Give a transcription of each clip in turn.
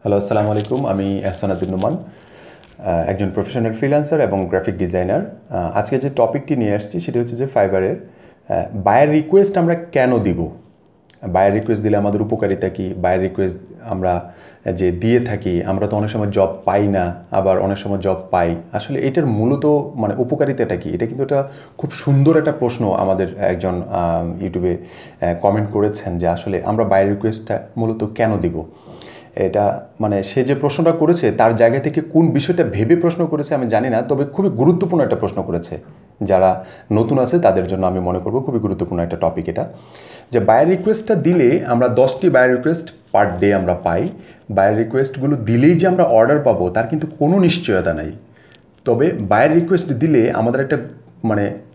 Hello, আসসালামু আলাইকুম। আমি আহসান নোমান, একজন প্রফেশনাল ফ্রিল্যান্সার এবং গ্রাফিক ডিজাইনার। আজকে যে টপিকটি নিয়ে আসছি সেটি হচ্ছে যে ফাইবারের বায়ার রিকোয়েস্ট আমরা কেন দিব, বায়ার রিকোয়েস্ট দিলে আমাদের উপকারিতা কী, বায়ার রিকোয়েস্ট আমরা যে দিয়ে থাকি, আমরা তো অনেক সময় জব পাই না, আবার অনেক সময় জব পাই। আসলে এটার মূলত উপকারিতাটা কী? এটা কিন্তু একটা খুব সুন্দর একটা প্রশ্ন আমাদের একজন ইউটিউবে কমেন্ট করেছেন যে আসলে আমরা বায়ার রিকোয়েস্টটা মূলত কেন দিব। এটা সে যে প্রশ্নটা করেছে তার জায়গা থেকে কোন বিষয়টা ভেবে প্রশ্ন করেছে আমি জানি না, তবে খুবই গুরুত্বপূর্ণ একটা প্রশ্ন করেছে। যারা নতুন আছে তাদের জন্য আমি মনে করব খুবই গুরুত্বপূর্ণ একটা টপিক এটা, যে বায়ার রিকোয়েস্টটা দিলে আমরা 10টি বায়ার রিকোয়েস্ট পার ডে আমরা পাই। বায়ার রিকোয়েস্টগুলো দিলেই যে আমরা অর্ডার পাবো তার কিন্তু কোনো নিশ্চয়তা নাই। তবে বায়ার রিকোয়েস্ট দিলে আমাদের একটা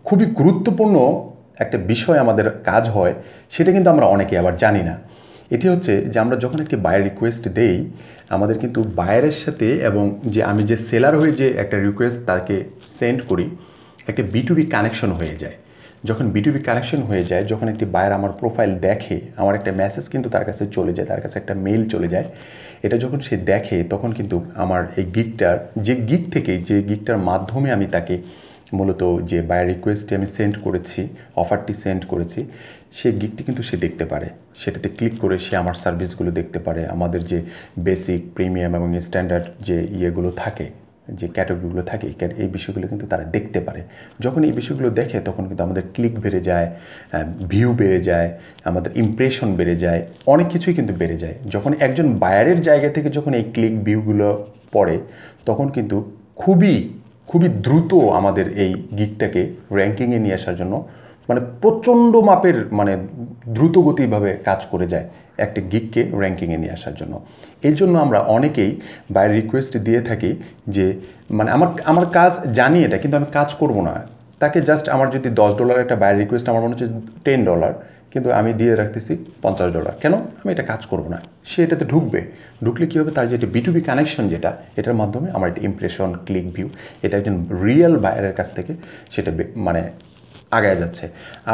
খুবই গুরুত্বপূর্ণ একটা বিষয় আমাদের কাজ হয়, সেটা কিন্তু আমরা অনেকে আবার জানি না। এটি হচ্ছে যে আমরা যখন একটি বায়ার রিকোয়েস্ট দেই, আমাদের কিন্তু বায়ারের সাথে এবং যে আমি যে সেলার হয়ে যে একটা রিকোয়েস্ট তাকে সেন্ড করি, একটা B2B কানেকশন হয়ে যায়। যখন B2B কানেকশন হয়ে যায়, যখন একটি বায়ার আমার প্রোফাইল দেখে, আমার একটা মেসেজ কিন্তু তার কাছে চলে যায়, তার কাছে একটা মেইল চলে যায়। এটা যখন সে দেখে তখন কিন্তু আমার এই গিগটার মাধ্যমে আমি তাকে মূলত যে বায়ার রিকোয়েস্টটি আমি সেন্ড করেছি, অফারটি সেন্ড করেছি, সে গিগটি কিন্তু সে দেখতে পারে। সেটাতে ক্লিক করে সে আমার সার্ভিসগুলো দেখতে পারে। আমাদের যে বেসিক, প্রিমিয়াম এবং স্ট্যান্ডার্ড যে ইয়েগুলো থাকে, যে ক্যাটাগরিগুলো থাকে, এই বিষয়গুলো কিন্তু তারা দেখতে পারে। যখন এই বিষয়গুলো দেখে তখন কিন্তু আমাদের ক্লিক বেড়ে যায়, ভিউ বেড়ে যায়, আমাদের ইমপ্রেশন বেড়ে যায়, অনেক কিছুই কিন্তু বেড়ে যায়। যখন একজন বায়ারের জায়গা থেকে যখন এই ক্লিক ভিউগুলো পড়ে, তখন কিন্তু খুবই দ্রুত আমাদের এই গিগটাকে র্যাঙ্কিংয়ে নিয়ে আসার জন্য প্রচণ্ড মাপের দ্রুত গতিভাবে কাজ করে যায় একটা গিগকে র্যাঙ্কিংয়ে নিয়ে আসার জন্য। এই জন্য আমরা অনেকেই বায়ার রিকোয়েস্ট দিয়ে থাকি যে আমার কাজ জানি এটা, কিন্তু আমি কাজ করব না। তাকে জাস্ট আমার যদি $10 একটা বায়ার রিকোয়েস্ট আমার মনে হচ্ছে $10, কিন্তু আমি দিয়ে রাখতেছি $50। কেন? আমি এটা কাজ করব না। সে এটাতে ঢুকলে কী হবে, তার যেটা B2B কানেকশন যেটা, এটার মাধ্যমে আমার একটা ইমপ্রেশন, ক্লিক ভিউ, এটা একজন রিয়েল বায়ারের কাছ থেকে সেটা আগায় যাচ্ছে।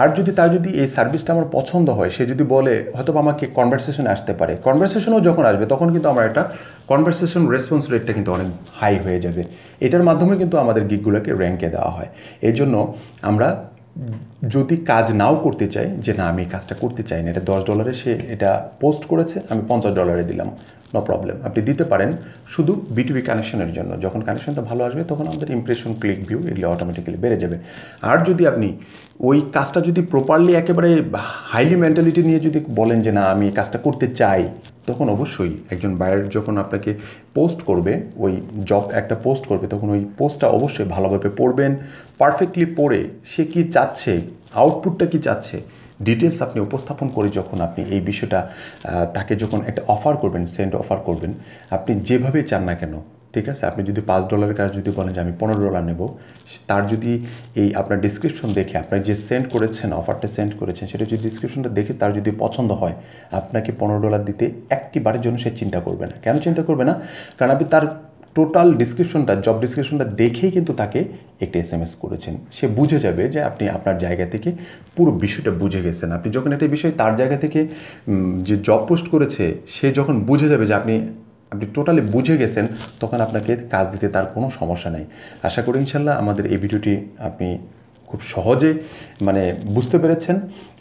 আর তার যদি এই সার্ভিসটা আমার পছন্দ হয়, সে যদি বলে হয়তো আমাকে কনভারসেশনে আসতে পারে, কনভারসেশনও যখন আসবে তখন কিন্তু আমার একটা কনভারসেশন রেসপন্স রেটটা কিন্তু অনেক হাই হয়ে যাবে। এটার মাধ্যমে কিন্তু আমাদের গিগগুলোকে র্যাঙ্কে দেওয়া হয়। এই জন্য আমরা যদি কাজ নাও করতে চাই, যে না আমি কাজটা করতে চাই না, এটা $10 সে এটা পোস্ট করেছে, আমি $50 দিলাম, নো প্রবলেম, আপনি দিতে পারেন শুধু B2B কানেকশনের জন্য। যখন কানেকশনটা ভালো আসবে তখন আমাদের ইমপ্রেশন, ক্লিক ভিউ এগুলো অটোমেটিক্যালি বেড়ে যাবে। আর যদি আপনি ওই কাজটা যদি প্রপারলি একেবারে হাইলি মেন্টালিটি নিয়ে যদি বলেন যে না আমি কাজটা করতে চাই, তখন অবশ্যই একজন বায়ার যখন আপনাকে পোস্ট করবে, ওই জব একটা পোস্ট করবে, তখন ওই পোস্টটা অবশ্যই ভালোভাবে পড়বেন, পারফেক্টলি পড়ে সে কী চাচ্ছে, আউটপুটটা কী চাচ্ছে, ডিটেলস আপনি উপস্থাপন করে যখন আপনি এই বিষয়টা তাকে যখন একটা অফার করবেন, সেন্ড অফার করবেন, আপনি যেভাবে চান না কেন, ঠিক আছে, আপনি যদি $5 কাজ যদি বলেন যে আমি $15 নেব, তার যদি এই আপনার ডিসক্রিপশন দেখে, আপনার যে সেন্ড করেছেন, অফারটা সেন্ড করেছেন, সেটা যদি ডিসক্রিপশনটা দেখে তার যদি পছন্দ হয়, আপনাকে $15 দিতে একটি বারের জন্য সে চিন্তা করবে না। কেন চিন্তা করবে না? কারণ আপনি তার টোটাল ডিসক্রিপশনটা, জব ডিসক্রিপশনটা দেখেই কিন্তু তাকে একটা SMS করেছেন। সে বুঝে যাবে যে আপনি আপনার জায়গা থেকে পুরো বিষয়টা বুঝে গেছেন। আপনি যখন একটা বিষয় তার জায়গা থেকে যে জব পোস্ট করেছে, সে যখন বুঝে যাবে যে আপনি টোটালি বুঝে গেছেন, তখন আপনাকে কাজ দিতে তার কোনো সমস্যা নেই। আশা করি ইনশাল্লাহ আমাদের এই ভিডিওটি আপনি খুব সহজে বুঝতে পেরেছেন।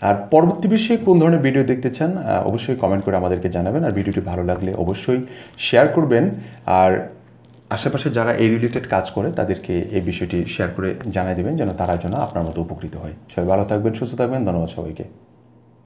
আর পরবর্তী বিষয়ে কোন ধরনের ভিডিও দেখতে চান অবশ্যই কমেন্ট করে আমাদেরকে জানাবেন। আর ভিডিওটি ভালো লাগলে অবশ্যই শেয়ার করবেন। আর আশেপাশে যারা এই রিলেটেড কাজ করে তাদেরকে এই বিষয়টি শেয়ার করে জানিয়ে দেবেন, যেন তারা যেন আপনার মতো উপকৃত হয়। সবাই ভালো থাকবেন, সুস্থ থাকবেন। ধন্যবাদ সবাইকে।